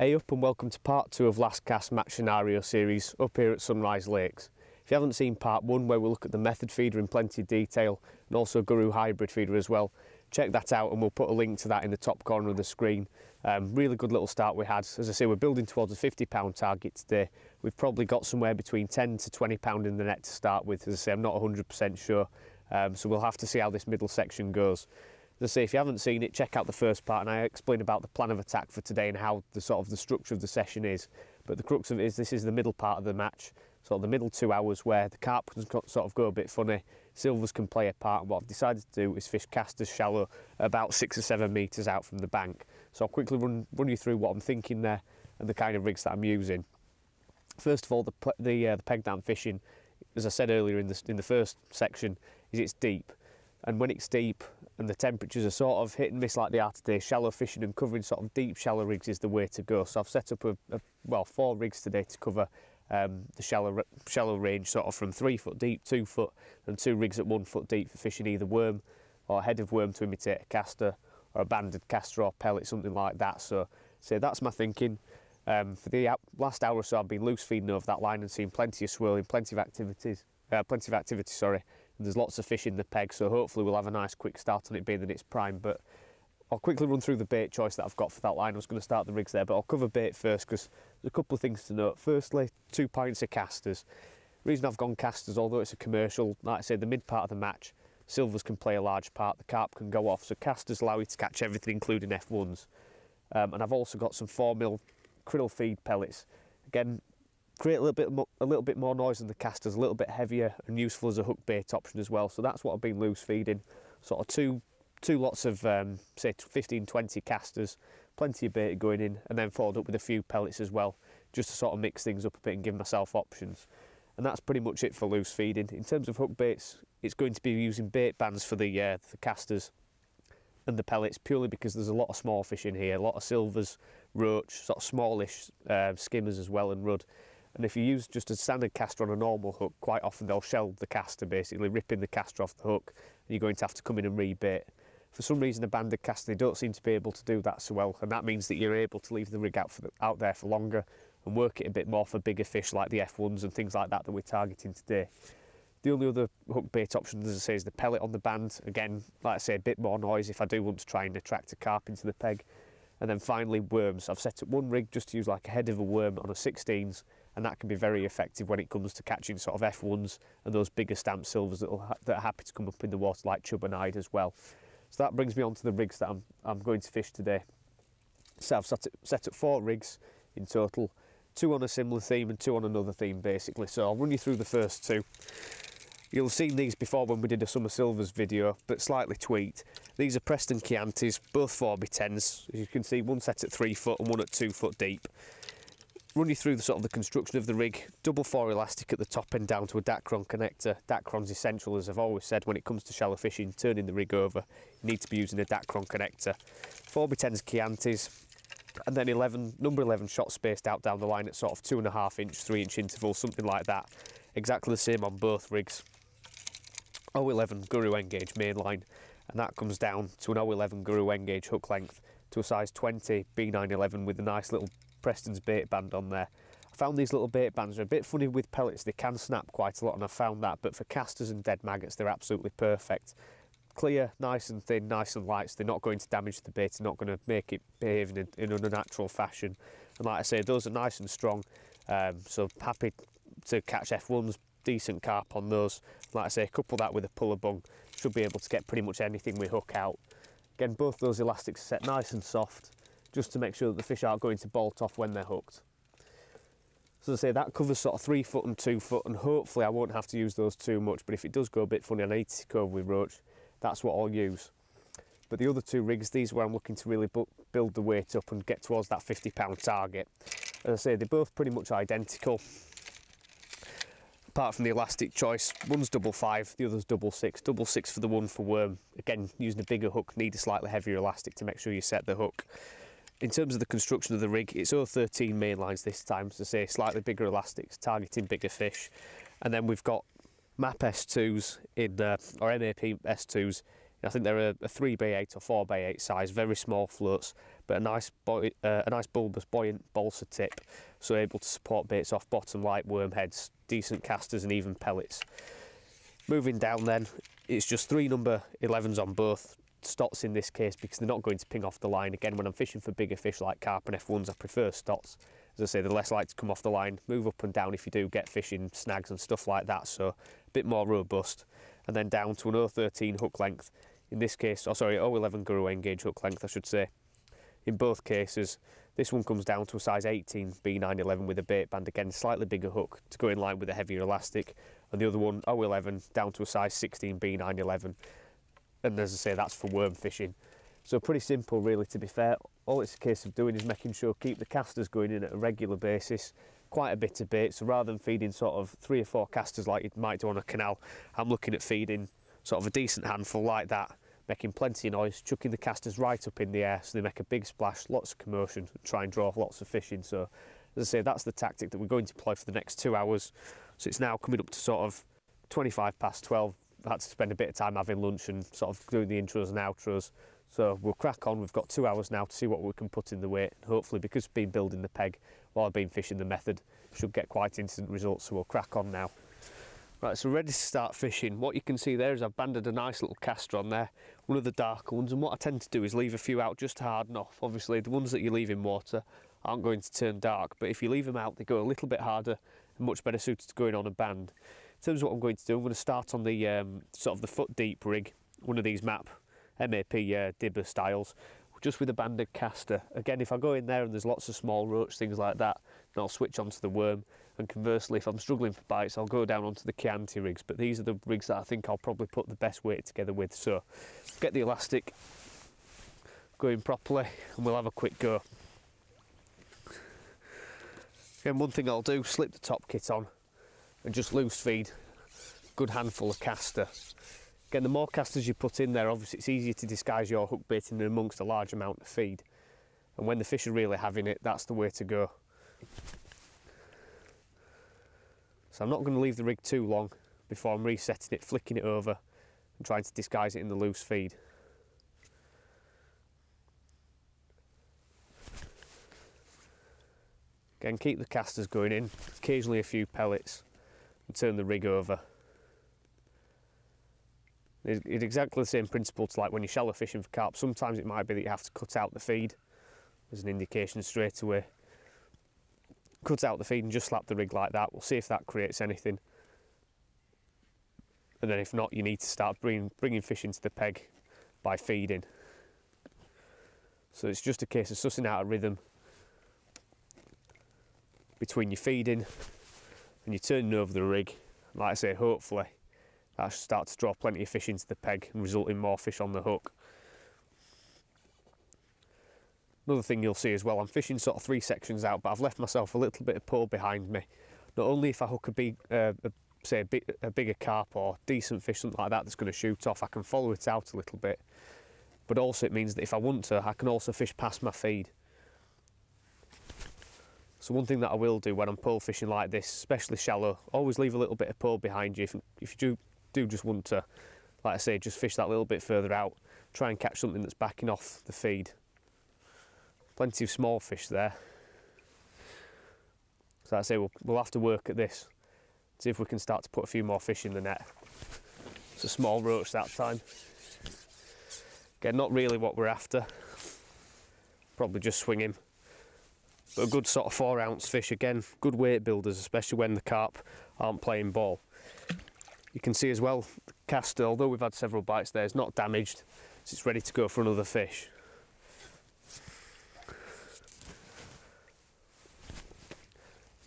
Hey up and welcome to part 2 of Last Cast Match Scenario series up here at Sunrise Lakes. If you haven't seen part 1 where we look at the method feeder in plenty of detail and also Guru hybrid feeder as well, check that out and we'll put a link to that in the top corner of the screen. Really good little start we had. As I say, we're building towards a £50 target today. We've probably got somewhere between £10 to £20 in the net to start with. As I say, I'm not 100% sure, so we'll have to see how this middle section goes. As I say, if you haven't seen it, check out the first part and I explain about the plan of attack for today and how the structure of the session is. But the crux of it is this is the middle part of the match, sort of the middle 2 hours where the carp can sort of go a bit funny, silvers can play a part, and what I've decided to do is fish casters shallow about 6 or 7 metres out from the bank. So I'll quickly run you through what I'm thinking there and the kind of rigs that I'm using. First of all, the peg that I'm fishing, as I said earlier in the first section, is it's deep. And when it's deep and the temperatures are sort of hit and miss like they are today, shallow fishing and covering sort of deep shallow rigs is the way to go. So I've set up 4 rigs today to cover the shallow range, sort of from 3 foot deep, 2 foot, and 2 rigs at 1 foot deep for fishing either worm or head of worm to imitate a caster or a banded caster or pellet, something like that. So that's my thinking. For the last hour or so I've been loose feeding over that line and seeing plenty of swirling, plenty of activity, and there's lots of fish in the peg, so hopefully we'll have a nice quick start on it being that it's prime. But I'll quickly run through the bait choice that I've got for that line. I was going to start the rigs there, but I'll cover bait first because there's a couple of things to note. Firstly, 2 pints of casters. The reason I've gone casters, although it's a commercial, like I said, the mid part of the match, silvers can play a large part, the carp can go off, so casters allow you to catch everything including F1s. And I've also got some 4mm krill feed pellets. Again, create a little bit more noise than the casters, a little bit heavier and useful as a hook bait option as well. So that's what I've been loose feeding, sort of two lots of say 15-20 casters, plenty of bait going in, and then followed up with a few pellets as well, just to sort of mix things up a bit and give myself options. And that's pretty much it for loose feeding. In terms of hook baits, it's going to be using bait bands for the casters and the pellets, purely because there's a lot of small fish in here, a lot of silvers, roach, sort of smallish skimmers as well, and rudd. And if you use just a standard caster on a normal hook, quite often they'll shell the caster, basically ripping the caster off the hook, and you're going to have to come in and rebait. For some reason, a banded caster, they don't seem to be able to do that so well, and that means that you're able to leave the rig out there for longer and work it a bit more for bigger fish like the F1s and things like that we're targeting today. The only other hook bait option, as I say, is the pellet on the band. Again, like I say, a bit more noise if I do want to try and attract a carp into the peg. And then finally, worms. I've set up 1 rig just to use like a head of a worm on a 16s, and that can be very effective when it comes to catching sort of F1s and those bigger stamp silvers that are happy to come up in the water like chub and hide as well. So that brings me on to the rigs that I'm going to fish today. So I've set up 4 rigs in total, 2 on a similar theme and 2 on another theme basically. So I'll run you through the first 2. You'll have seen these before when we did a Summer Silvers video, but slightly tweaked. These are Preston Chiantis, both 4x10s. As you can see, one set at 3 foot and one at 2 foot deep. Run you through the construction of the rig. Double 4 elastic at the top end down to a Dacron connector. Dacron's essential, as I've always said, when it comes to shallow fishing, turning the rig over, you need to be using a Dacron connector. 4x10s Chiantis, and then number 11 shot spaced out down the line at sort of 2.5 inch, 3 inch intervals, something like that. Exactly the same on both rigs. 011 Guru Engage mainline, and that comes down to an 011 Guru Engage hook length to a size 20 B911 with a nice little Preston's bait band on there. I found these little bait bands are a bit funny with pellets, they can snap quite a lot, and I found that, but for casters and dead maggots they're absolutely perfect. Clear, nice and thin, nice and light, so they're not going to damage the bait, they're not going to make it behave in an unnatural fashion. And like I say, those are nice and strong, so happy to catch F1s, decent carp on those. Like I say, couple that with a puller bung, should be able to get pretty much anything we hook out. Again, both those elastics are set nice and soft, just to make sure that the fish aren't going to bolt off when they're hooked. So as I say, that covers sort of 3 foot and 2 foot, and hopefully I won't have to use those too much, but if it does go a bit funny and I need to go over with roach, that's what I'll use. But the other 2 rigs, these are where I'm looking to really build the weight up and get towards that £50 target. As I say, they're both pretty much identical, apart from the elastic choice. One's 5.5, the other's 6.6. 6.6 for the one for worm. Again, using a bigger hook, need a slightly heavier elastic to make sure you set the hook. In terms of the construction of the rig, it's 013 main lines this time, so say slightly bigger elastics, targeting bigger fish. And then we've got MAP S2s or MAP S2s I think they're a 3x8 or 4x8 size, very small floats, but a nice bulbous, buoyant balsa tip, so able to support baits off bottom, light worm heads, decent casters and even pellets. Moving down then, it's just 3 number 11s on both stots in this case, because they're not going to ping off the line. Again, when I'm fishing for bigger fish like carp and F1s, I prefer stots. As I say, they're less likely to come off the line, move up and down if you do get fishing snags and stuff like that, so a bit more robust. And then down to an 013 hook length. In this case, 011 Guru Engage hook length, I should say. In both cases, this one comes down to a size 18 B911 with a bait band, again slightly bigger hook to go in line with a heavier elastic, and the other one 011 down to a size 16 B911, and as I say, that's for worm fishing. So pretty simple really, to be fair. All it's a case of doing is making sure keep the casters going in at a regular basis, quite a bit of bait, so rather than feeding sort of 3 or 4 casters like you might do on a canal, I'm looking at feeding sort of a decent handful like that, making plenty of noise, chucking the casters right up in the air so they make a big splash, lots of commotion, and try and draw off lots of fishing. So as I say, that's the tactic that we're going to employ for the next 2 hours. So it's now coming up to sort of 25 past 12. I had to spend a bit of time having lunch and sort of doing the intros and outros. So we'll crack on. We've got 2 hours now to see what we can put in the weight. Hopefully, because we've been building the peg while I've been fishing the method, should get quite instant results. So we'll crack on now. Right, so we're ready to start fishing. What you can see there is I've banded a nice little caster on there, one of the darker ones, and what I tend to do is leave a few out just to harden off. Obviously the ones that you leave in water aren't going to turn dark, but if you leave them out they go a little bit harder and much better suited to going on a band. In terms of what I'm going to do, I'm going to start on the sort of the foot deep rig, one of these MAP dibber styles, just with a banded caster. Again, if I go in there and there's lots of small roach, things like that, then I'll switch onto the worm, and conversely, if I'm struggling for bites, I'll go down onto the Chianti rigs, but these are the rigs that I think I'll probably put the best weight together with. So get the elastic going properly and we'll have a quick go. Again, one thing I'll do, slip the top kit on and just loose feed a good handful of caster. Again, the more casters you put in there, obviously it's easier to disguise your hook bait in amongst a large amount of feed. And when the fish are really having it, that's the way to go. So I'm not going to leave the rig too long before I'm resetting it, flicking it over and trying to disguise it in the loose feed. Again, keep the casters going in, occasionally a few pellets, and turn the rig over. It's exactly the same principle to like when you're shallow fishing for carp. Sometimes it might be that you have to cut out the feed. There's an indication straight away. Cut out the feed and just slap the rig like that. We'll see if that creates anything. And then if not, you need to start bringing fish into the peg by feeding. So it's just a case of sussing out a rhythm between your feeding and you're turning over the rig. Like I say, hopefully that should start to draw plenty of fish into the peg and result in more fish on the hook. Another thing you'll see as well, I'm fishing sort of 3 sections out, but I've left myself a little bit of pole behind me. Not only if I hook a bigger carp or decent fish, something like that that's going to shoot off, I can follow it out a little bit. But also it means that if I want to, I can also fish past my feed. So one thing that I will do when I'm pole fishing like this, especially shallow, always leave a little bit of pole behind you. If you do just want to, like I say, just fish that little bit further out, try and catch something that's backing off the feed. Plenty of small fish there. So like I say, we'll have to work at this, see if we can start to put a few more fish in the net. It's a small roach that time. Again, not really what we're after. Probably just swing him. But a good sort of 4 ounce fish, again, good weight builders, especially when the carp aren't playing ball. You can see as well, the caster, although we've had several bites there, is not damaged, so it's ready to go for another fish.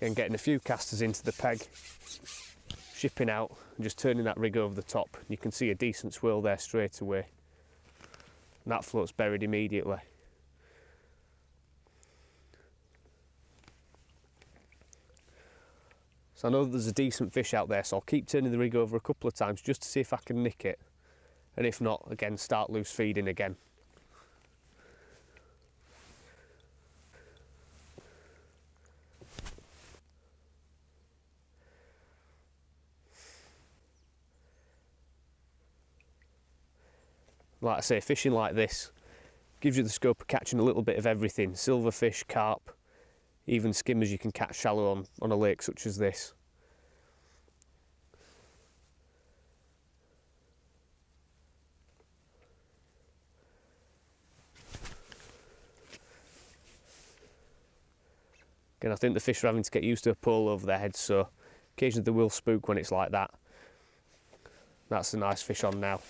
Again, getting a few casters into the peg, shipping out and just turning that rig over the top. You can see a decent swirl there straight away. And that float's buried immediately. So I know that there's a decent fish out there, so I'll keep turning the rig over a couple of times just to see if I can nick it. And if not, again, start loose feeding again. Like I say, fishing like this gives you the scope of catching a little bit of everything. Silverfish, carp, even skimmers you can catch shallow on a lake such as this. Again, I think the fish are having to get used to a pole over their heads, so occasionally they will spook when it's like that. That's a nice fish on now.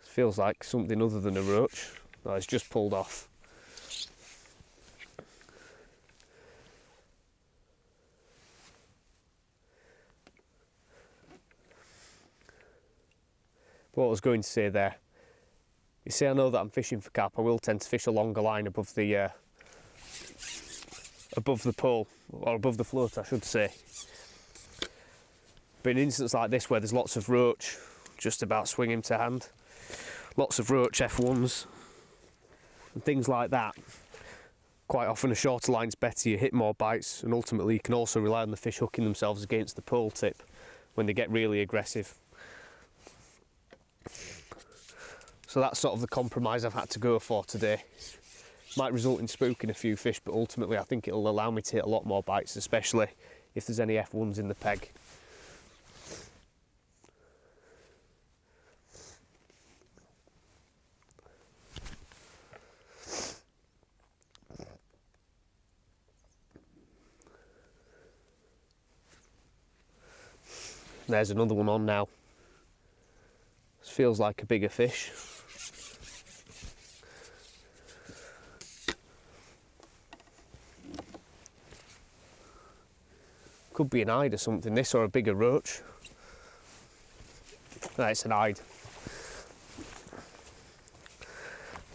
Feels like something other than a roach. No, it's just pulled off. But what I was going to say there, you see, I know that I'm fishing for carp. I will tend to fish a longer line above the pole, or above the float I should say. But in an instance like this where there's lots of roach, just about swing him to hand, lots of roach F1s and things like that, quite often a shorter line's better, you hit more bites, and ultimately you can also rely on the fish hooking themselves against the pole tip when they get really aggressive. So that's sort of the compromise I've had to go for today. Might result in spooking a few fish, but ultimately I think it'll allow me to hit a lot more bites, especially if there's any F1s in the peg. There's another one on now. This feels like a bigger fish. Could be an hide or something, this, or a bigger roach. No, it's an hide.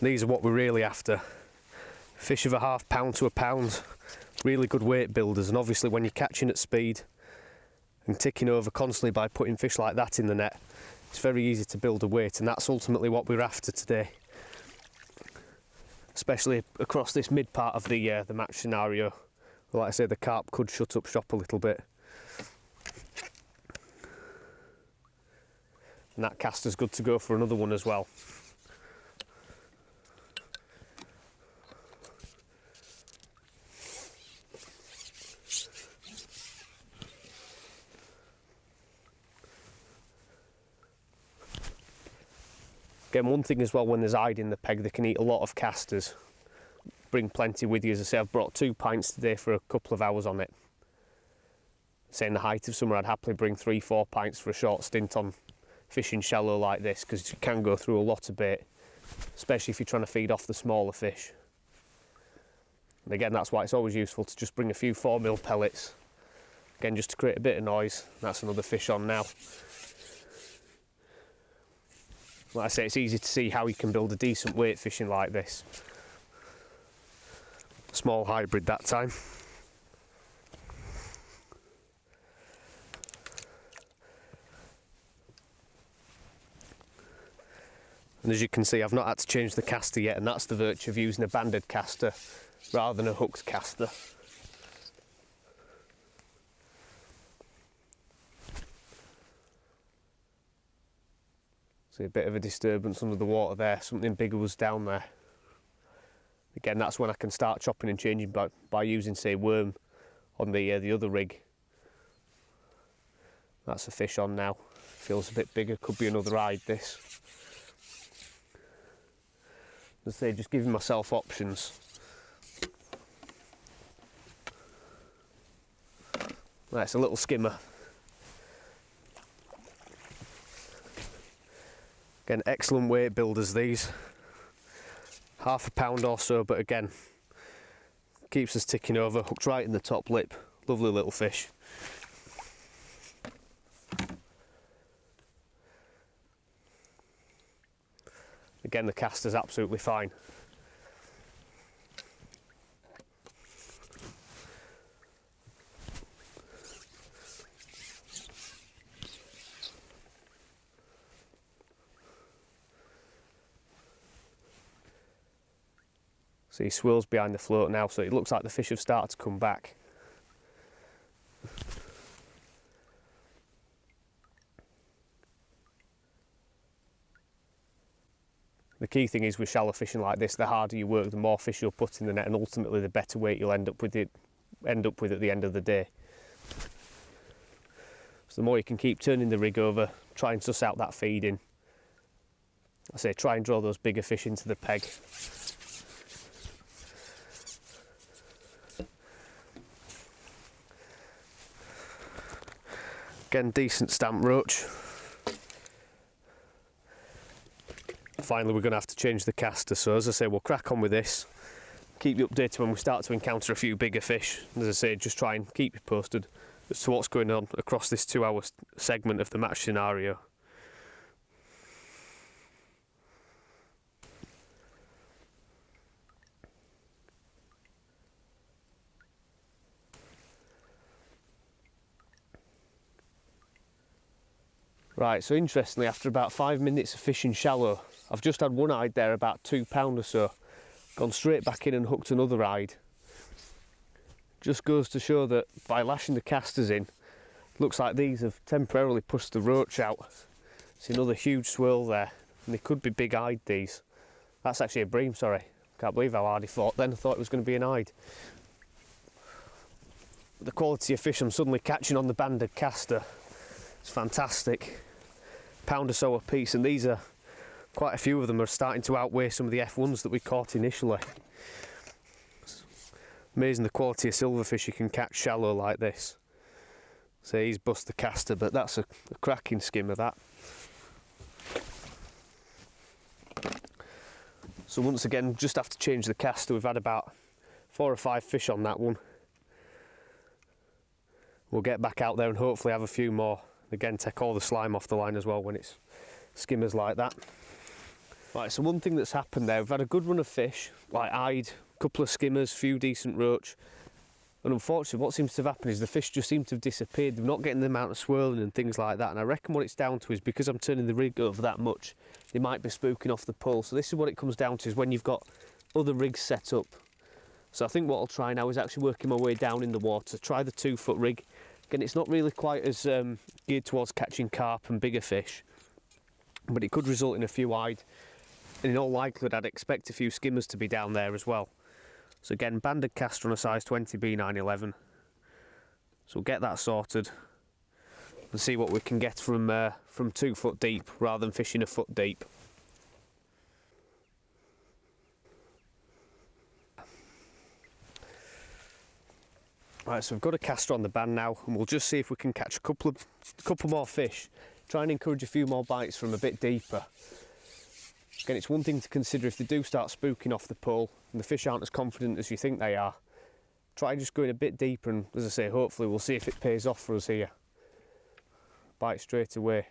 These are what we're really after. Fish of a ½ pound to a pound. Really good weight builders, and obviously when you're catching at speed and ticking over constantly by putting fish like that in the net, it's very easy to build a weight, and that's ultimately what we're after today. Especially across this mid part of the match scenario. Like I say, the carp could shut up shop a little bit. And that caster's good to go for another one as well. Again, one thing as well, when there's hide in the peg, they can eat a lot of casters. Bring plenty with you. As I say, I've brought 2 pints today for a couple of hours on it. Say in the height of summer, I'd happily bring 3-4 pints for a short stint on fishing shallow like this, because you can go through a lot of bait, especially if you're trying to feed off the smaller fish. And again, that's why it's always useful to just bring a few 4mm pellets, again just to create a bit of noise. That's another fish on now. Like I say, it's easy to see how you can build a decent weight fishing like this. Small hybrid that time. And as you can see, I've not had to change the caster yet, and that's the virtue of using a banded caster rather than a hooked caster. See a bit of a disturbance under the water there, something bigger was down there. Again, that's when I can start chopping and changing by using, say, worm on the other rig. That's a fish on now. Feels a bit bigger, could be another hide this. As I say, just giving myself options. That's a little skimmer. Again, excellent weight builders these. ½ pound or so, but again, keeps us ticking over, hooked right in the top lip. Lovely little fish. Again, the caster's absolutely fine. So he swirls behind the float now, so it looks like the fish have started to come back. The key thing is with shallow fishing like this, the harder you work, the more fish you'll put in the net, and ultimately the better weight you'll end up with at the end of the day. So the more you can keep turning the rig over, try and suss out that feeding. I say try and draw those bigger fish into the peg. Again, decent stamp roach. Finally, we're going to have to change the caster, so as I say, we'll crack on with this. Keep you updated when we start to encounter a few bigger fish. As I say, just try and keep you posted as to what's going on across this 2-hour segment of the match scenario. Right, so interestingly, after about 5 minutes of fishing shallow, I've just had one hide there, about £2 or so, gone straight back in and hooked another hide. Just goes to show that by lashing the casters in, looks like these have temporarily pushed the roach out. See another huge swirl there, and they could be big hide, these. That's actually a bream, sorry. Can't believe how hard he fought then, I thought it was going to be an hide. The quality of fish I'm suddenly catching on the banded caster, it's fantastic. £1 or so a piece, and these are, quite a few of them are starting to outweigh some of the F1s that we caught initially. It's amazing the quality of silverfish you can catch shallow like this. So he's bust the caster, but that's a cracking skimmer, that. So once again, just have to change the caster. We've had about 4 or 5 fish on that one. We'll get back out there and hopefully have a few more. Again, take all the slime off the line as well when it's skimmers like that. Right, so one thing that's happened there, we've had a good run of fish, like hide, a couple of skimmers, few decent roach, and unfortunately what seems to have happened is the fish just seem to have disappeared. They're not getting the amount of swirling and things like that, and I reckon what it's down to is because I'm turning the rig over that much, they might be spooking off the pole. So this is what it comes down to, is when you've got other rigs set up. So I think what I'll try now is actually working my way down in the water, try the 2-foot rig. Again, it's not really quite as geared towards catching carp and bigger fish, but it could result in a few hide, and in all likelihood I'd expect a few skimmers to be down there as well. So again, banded caster on a size 20 B911. So we'll get that sorted and see what we can get from 2 foot deep rather than fishing a foot deep. Right, so we've got a caster on the band now, and we'll just see if we can catch a couple more fish. Try and encourage a few more bites from a bit deeper. Again, it's one thing to consider if they do start spooking off the pole and the fish aren't as confident as you think they are. Try just going a bit deeper, and as I say, hopefully we'll see if it pays off for us here. Bite straight away.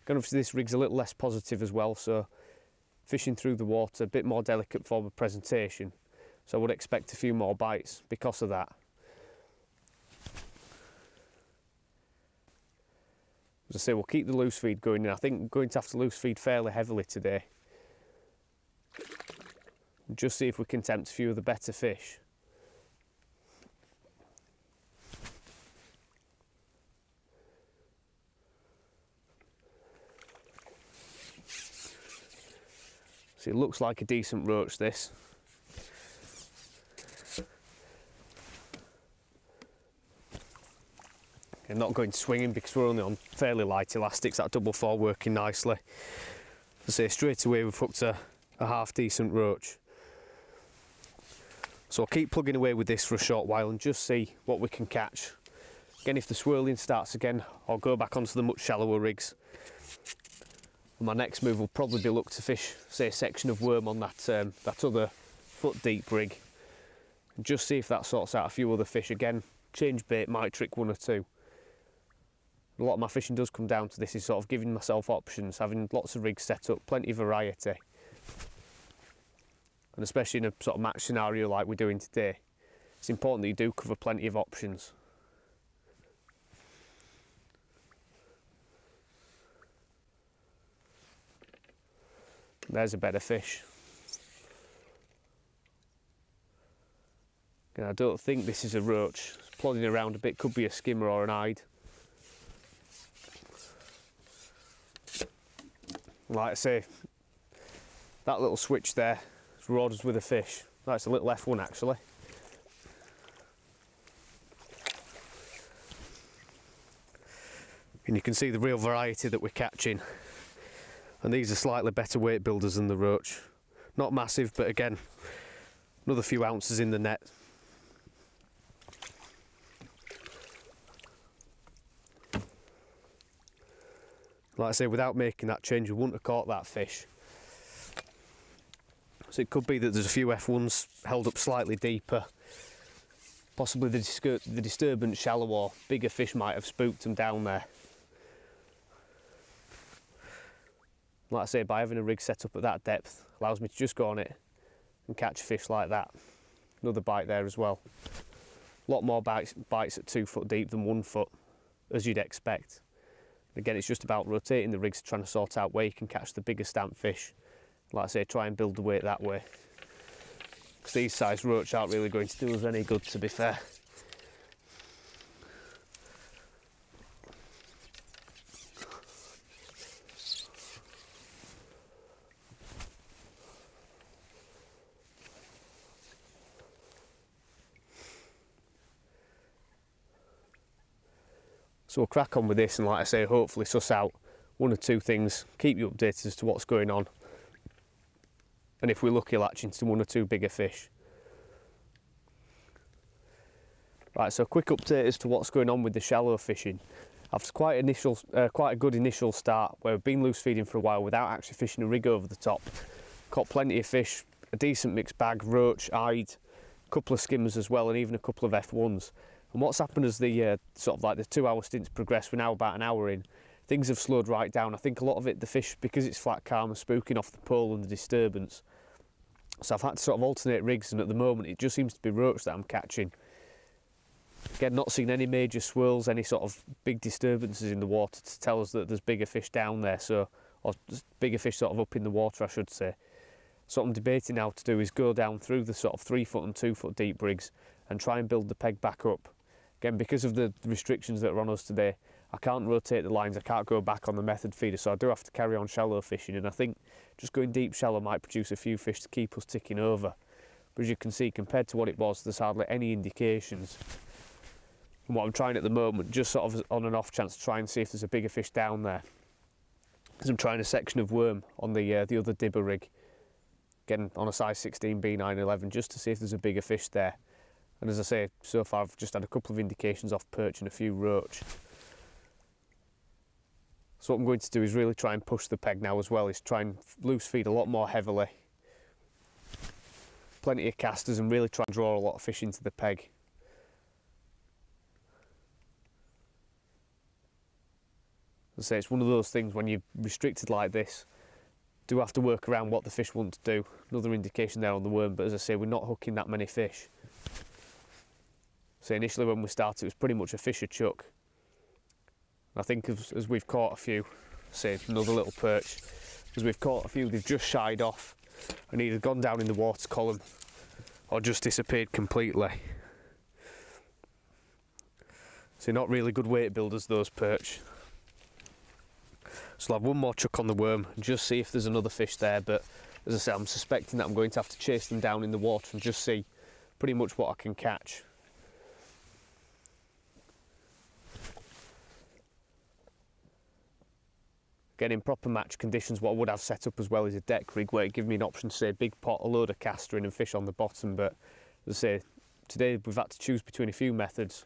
Again, obviously this rig's a little less positive as well, so fishing through the water, a bit more delicate form of presentation. So I would expect a few more bites because of that. As I say, we'll keep the loose feed going, and I think we're going to have to loose feed fairly heavily today. Just see if we can tempt a few of the better fish. So it looks like a decent roach, this. I'm not going swinging because we're only on fairly light elastics. That double 4 working nicely. As I say, straight away we've hooked a half decent roach. So I'll keep plugging away with this for a short while and just see what we can catch. Again, if the swirling starts again, I'll go back onto the much shallower rigs. And my next move will probably be look to fish, say, a section of worm on that other foot deep rig. And just see if that sorts out a few other fish. Again, change bait might trick 1 or 2. A lot of my fishing does come down to this, is sort of giving myself options, having lots of rigs set up, plenty of variety. And especially in a sort of match scenario like we're doing today, it's important that you do cover plenty of options. There's a better fish. Again, I don't think this is a roach. It's plodding around a bit, could be a skimmer or an hide. Like I say, That little switch there has rewarded us with a fish. That's a little F1 actually. And you can see the real variety that we're catching. And these are slightly better weight builders than the roach. Not massive, but again, another few ounces in the net. Like I say, without making that change, we wouldn't have caught that fish. So it could be that there's a few F1s held up slightly deeper. Possibly the disturbance shallow or bigger fish might have spooked them down there. Like I say, by having a rig set up at that depth, allows me to just go on it and catch a fish like that. Another bite there as well. A lot more bites at 2 foot deep than 1 foot, as you'd expect. Again, it's just about rotating the rigs, trying to sort out where you can catch the bigger stamp fish. Like I say, try and build the weight that way. Because these size roach aren't really going to do us any good, to be fair. So we'll crack on with this and, like I say, hopefully suss out 1 or 2 things, keep you updated as to what's going on, and if we're lucky, latch into 1 or 2 bigger fish. Right, so a quick update as to what's going on with the shallow fishing. After quite a good initial start, where we've been loose feeding for a while without actually fishing a rig over the top, caught plenty of fish, a decent mixed bag, roach, eyed, a couple of skimmers as well, and even a couple of F1s. And what's happened as the sort of like the 2-hour stints progress, we're now about an hour in, things have slowed right down. I think a lot of it, the fish, because it's flat calm, are spooking off the pole and the disturbance. So I've had to sort of alternate rigs, and at the moment it just seems to be roach that I'm catching. Again, not seen any major swirls, any sort of big disturbances in the water to tell us that there's bigger fish down there, so, or bigger fish sort of up in the water, I should say. So what I'm debating now to do is go down through the sort of 3 foot and 2 foot deep rigs and try and build the peg back up. Again, because of the restrictions that are on us today, I can't rotate the lines, I can't go back on the method feeder, so I do have to carry on shallow fishing, and I think just going deep shallow might produce a few fish to keep us ticking over. But as you can see, compared to what it was, there's hardly any indications. And what I'm trying at the moment, just sort of on an off chance, to try and see if there's a bigger fish down there, because I'm trying a section of worm on the other dibber rig, again on a size 16 B911, just to see if there's a bigger fish there. And as I say, so far I've just had a couple of indications off perch and a few roach. So what I'm going to do is really try and push the peg now as well, is try and loose feed a lot more heavily. Plenty of casters, and really try and draw a lot of fish into the peg. As I say, it's one of those things when you're restricted like this, do have to work around what the fish want to do. Another indication there on the worm, but as I say, we're not hooking that many fish. So initially when we started, it was pretty much a fisher chuck. I think as we've caught a few, say another little perch, as we've caught a few, they've just shied off and either gone down in the water column or just disappeared completely. So not really good weight builders, those perch. So I'll have 1 more chuck on the worm and just see if there's another fish there, but as I say, I'm suspecting that I'm going to have to chase them down in the water and just see pretty much what I can catch. Again, in proper match conditions, what I would have set up as well is a deck rig where it gives me an option to say big pot, a load of caster in and fish on the bottom, but as I say, today we've had to choose between a few methods.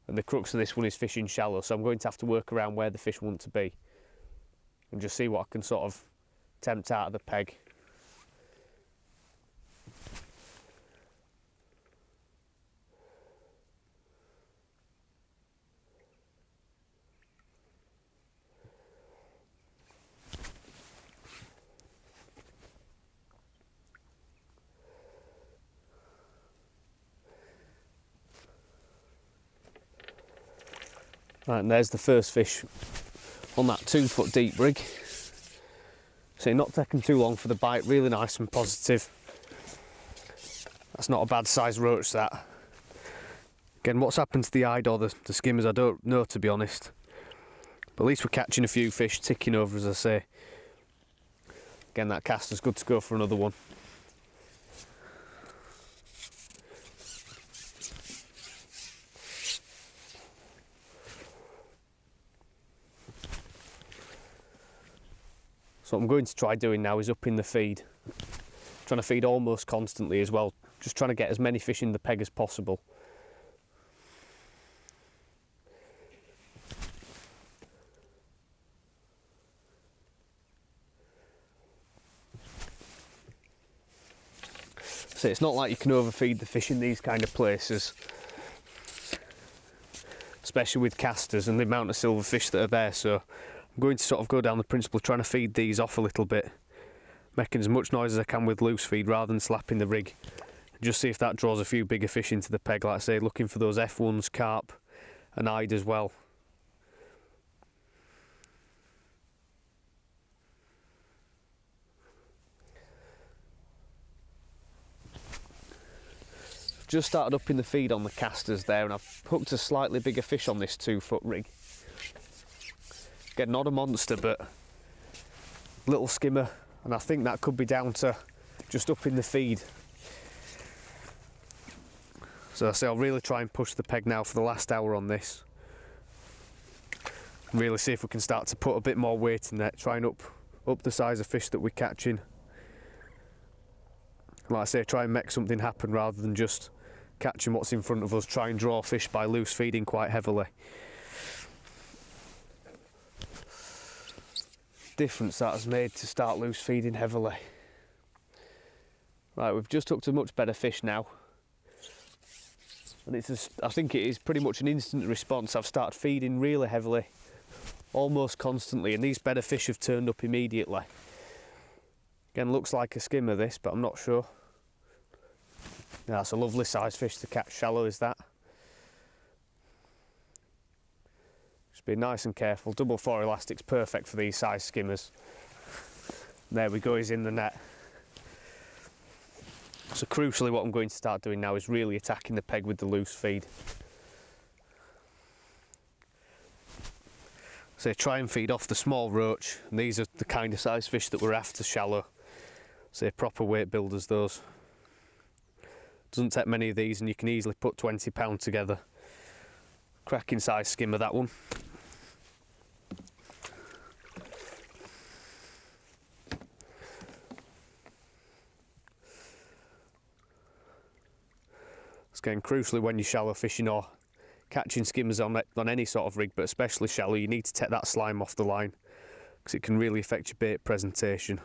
And the crux of this one is fishing shallow, so I'm going to have to work around where the fish want to be and just see what I can sort of tempt out of the peg. Right, and there's the first fish on that 2 foot deep rig. So not taking too long for the bite, really nice and positive. That's not a bad size roach, that. Again, what's happened to the eyed or the skimmers, I don't know, to be honest. But at least we're catching a few fish, ticking over, as I say. Again, that caster's good to go for another one. So what I'm going to try doing now is upping the feed. Trying to feed almost constantly as well, just trying to get as many fish in the peg as possible. So it's not like you can overfeed the fish in these kind of places, especially with casters and the amount of silverfish that are there. So I'm going to sort of go down the principle of trying to feed these off a little bit, making as much noise as I can with loose feed rather than slapping the rig. Just see if that draws a few bigger fish into the peg, like I say, looking for those F1s, carp and eyed as well. Just started upping the feed on the casters there, and I've hooked a slightly bigger fish on this 2-foot rig. Again, not a monster, but little skimmer, and I think that could be down to just upping the feed. So I say I'll really try and push the peg now for the last hour on this. Really see if we can start to put a bit more weight in there, try and up the size of fish that we're catching. Like I say, try and make something happen rather than just catching what's in front of us, try and draw fish by loose feeding quite heavily. Difference that has made to start loose feeding heavily. Right, we've just hooked a much better fish now. And I think it is pretty much an instant response. I've started feeding really heavily, almost constantly, and these better fish have turned up immediately. Again, looks like a skimmer this, but I'm not sure. Yeah, that's a lovely size fish to catch shallow, is that. Just be nice and careful. Double 4 elastic's perfect for these size skimmers. There we go, he's in the net. So crucially what I'm going to start doing now is really attacking the peg with the loose feed. So try and feed off the small roach, and these are the kind of size fish that we're after shallow. So proper weight builders those. Doesn't take many of these and you can easily put 20 pounds together. Cracking size skimmer, that one. It's getting crucially when you're shallow fishing or catching skimmers on any sort of rig, but especially shallow, you need to take that slime off the line because it can really affect your bait presentation.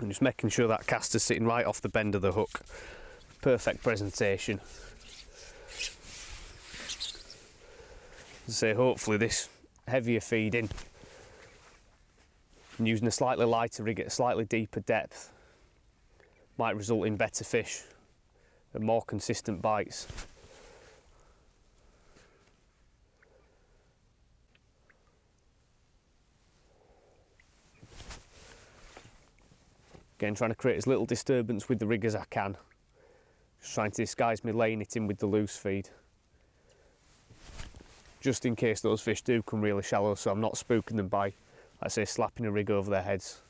And just making sure that caster's sitting right off the bend of the hook. Perfect presentation. So hopefully this heavier feeding and using a slightly lighter rig at a slightly deeper depth might result in better fish and more consistent bites. Again, trying to create as little disturbance with the rig as I can. Just trying to disguise me laying it in with the loose feed. Just in case those fish do come really shallow, so I'm not spooking them by, let's say, slapping a rig over their heads.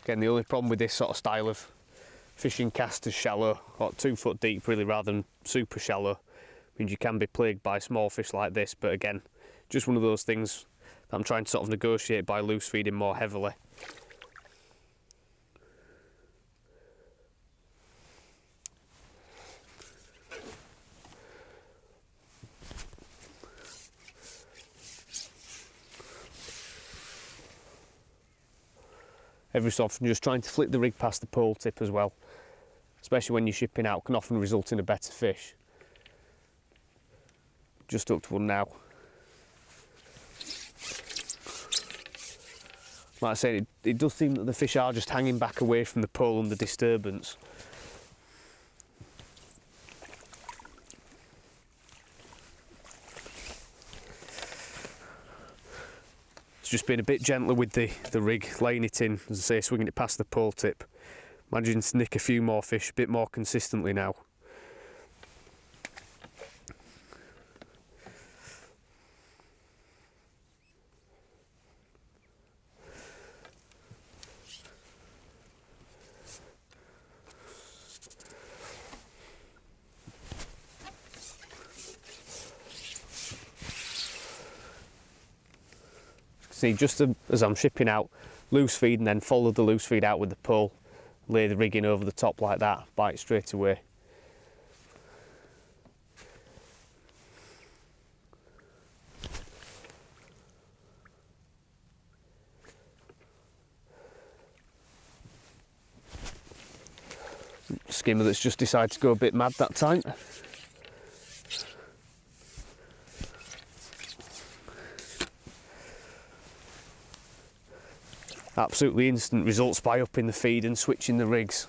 Again, the only problem with this sort of style of fishing casters shallow, or 2 foot deep really, rather than super shallow, means you can be plagued by small fish like this. But again, just one of those things that I'm trying to sort of negotiate by loose feeding more heavily. Every so often just trying to flip the rig past the pole tip as well, especially when you're shipping out, can often result in a better fish. Just hooked one now. Like I said, it does seem that the fish are just hanging back away from the pole and the disturbance. just been a bit gentler with the rig, laying it in, as I say, swinging it past the pole tip. Managing to nick a few more fish a bit more consistently now. See, just as I'm shipping out, loose feed, and then follow the loose feed out with the pole, lay the rig in over the top like that, bite straight away. Skimmer that's just decided to go a bit mad that time. Absolutely instant results by upping the feed and switching the rigs.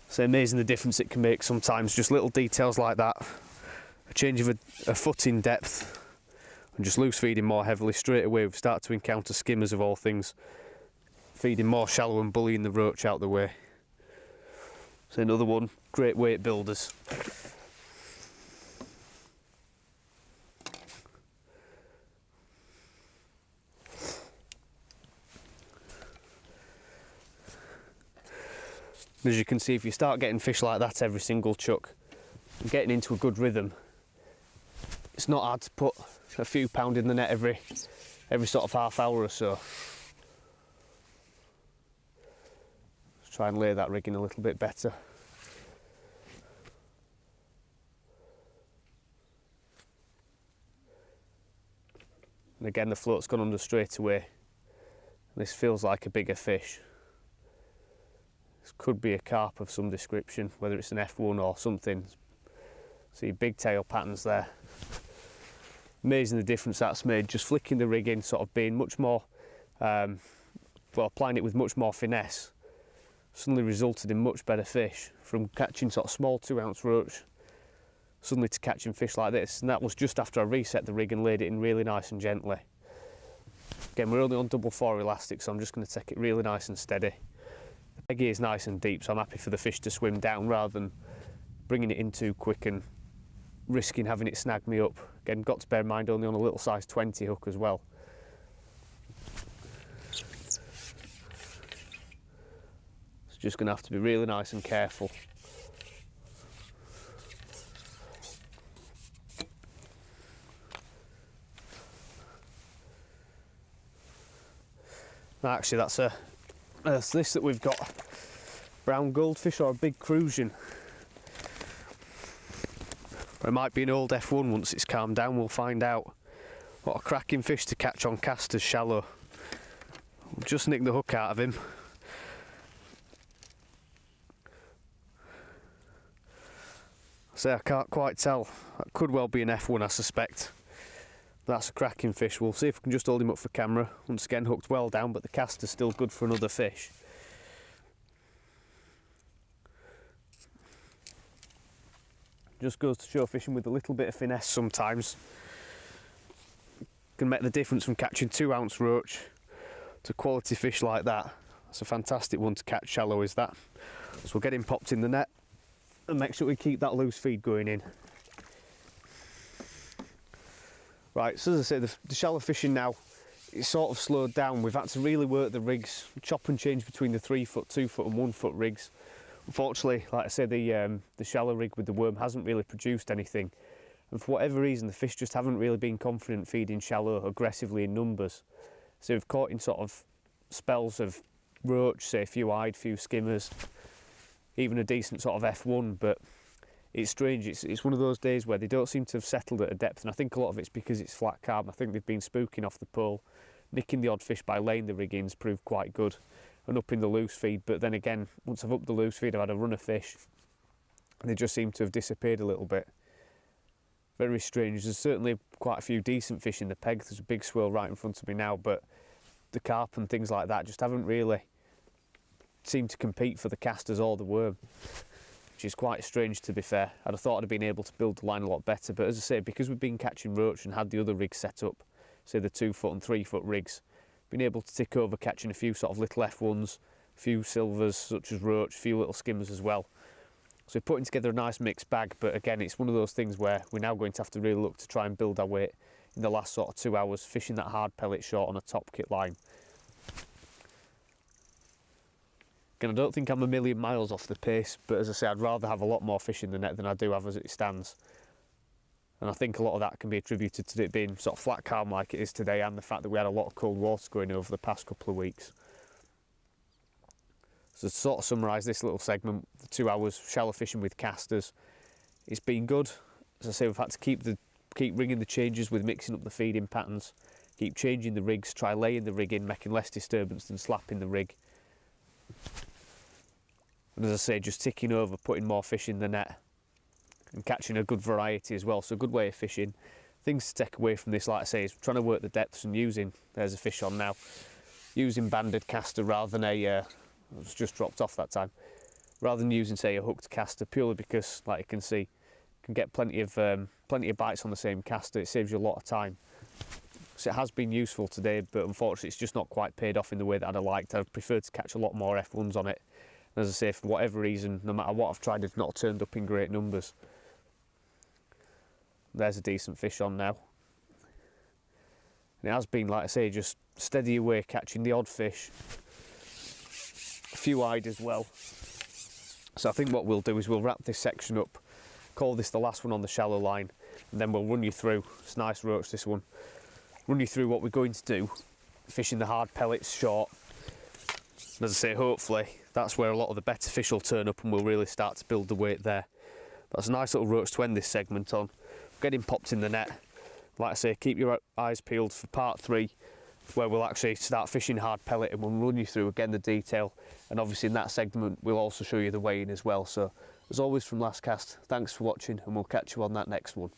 It's amazing the difference it can make sometimes, just little details like that. A change of a foot in depth and just loose feeding more heavily, straight away we start to encounter skimmers of all things. Feeding more shallow and bullying the roach out the way. So another one, great weight builders. As you can see, if you start getting fish like that every single chuck and getting into a good rhythm, it's not hard to put a few pound in the net every sort of half hour or so. Let's try and lay that rig in a little bit better. And again, the float's gone under straight away. This feels like a bigger fish. This could be a carp of some description, whether it's an F1 or something. See big tail patterns there. Amazing the difference that's made, just flicking the rig in, sort of being much more, well, applying it with much more finesse, suddenly resulted in much better fish. From catching sort of small 2-ounce roach, suddenly to catching fish like this. And that was just after I reset the rig and laid it in really nice and gently. Again, we're only on 4/4 elastic, so I'm just going to take it really nice and steady. The peggy is nice and deep, so I'm happy for the fish to swim down rather than bringing it in too quick and risking having it snag me up. Again, got to bear in mind only on a little size 20 hook as well. It's just going to have to be really nice and careful. Actually, that's this that we've got, brown goldfish or a big crucian. Or it might be an old F1 once it's calmed down, we'll find out. What a cracking fish to catch on casters shallow. We'll just nick the hook out of him. So I can't quite tell, that could well be an F1 I suspect. That's a cracking fish. We'll see if we can just hold him up for camera. Once again, hooked well down, but the caster's still good for another fish. Just goes to show fishing with a little bit of finesse sometimes can make the difference from catching 2-ounce roach to quality fish like that. That's a fantastic one to catch shallow, is that. So we'll get him popped in the net and make sure we keep that loose feed going in. Right, so as I say, the shallow fishing now, it's sort of slowed down. We've had to really work the rigs, chop and change between the 3-foot, 2-foot and 1-foot rigs. Unfortunately, like I said, the shallow rig with the worm hasn't really produced anything. And for whatever reason, the fish just haven't really been confident feeding shallow aggressively in numbers. So we've caught in sort of spells of roach, say a few eyed, few skimmers, even a decent sort of F1, but it's strange, it's one of those days where they don't seem to have settled at a depth, and I think a lot of it's because it's flat carb. I think they've been spooking off the pole, nicking the odd fish by laying the rig in's proved quite good, and upping the loose feed. But then again, once I've upped the loose feed, I've had a run of fish, and they just seem to have disappeared a little bit. Very strange. There's certainly quite a few decent fish in the peg. There's a big swirl right in front of me now, but the carp and things like that just haven't really seemed to compete for the casters or the worm, which is quite strange, to be fair. I'd have thought I'd have been able to build the line a lot better, but as I say, because we've been catching roach and had the other rig set up, say the 2 foot and 3 foot rigs. Been able to tick over catching a few sort of little F1s, a few silvers such as roach, a few little skimmers as well. So we're putting together a nice mixed bag, but again it's one of those things where we're now going to have to really look to try and build our weight in the last sort of 2 hours, fishing that hard pellet short on a top kit line. Again, I don't think I'm a million miles off the pace, but as I say, I'd rather have a lot more fish in the net than I do have as it stands. And I think a lot of that can be attributed to it being sort of flat calm like it is today, and the fact that we had a lot of cold water going over the past couple of weeks. So to sort of summarise this little segment, the 2 hours shallow fishing with casters, it's been good. As I say, we've had to keep ringing the changes with mixing up the feeding patterns, keep changing the rigs, try laying the rig in, making less disturbance than slapping the rig. And as I say, just ticking over, putting more fish in the net and catching a good variety as well. So a good way of fishing. Things to take away from this, like I say, is trying to work the depths and using, there's a fish on now, using banded caster rather than a, it's just dropped off that time, rather than using, say, a hooked caster, purely because, like you can see, you can get plenty of bites on the same caster. It saves you a lot of time. So it has been useful today, but unfortunately it's just not quite paid off in the way that I'd have liked. I'd preferred to catch a lot more F1s on it. And as I say, for whatever reason, no matter what I've tried, it's not turned up in great numbers. There's a decent fish on now. And it has been, like I say, just steady away, catching the odd fish. A few eyed as well. So I think what we'll do is we'll wrap this section up, call this the last one on the shallow line, and then we'll run you through, it's nice roach this one, run you through what we're going to do, fishing the hard pellets short. And as I say, hopefully that's where a lot of the better fish will turn up and we'll really start to build the weight there. That's a nice little roach to end this segment on. Get him popped in the net. Like I say, keep your eyes peeled for part 3, where we'll actually start fishing hard pellet, and we'll run you through again the detail, and obviously in that segment we'll also show you the weighing as well. So as always from Last Cast, thanks for watching, and we'll catch you on that next one.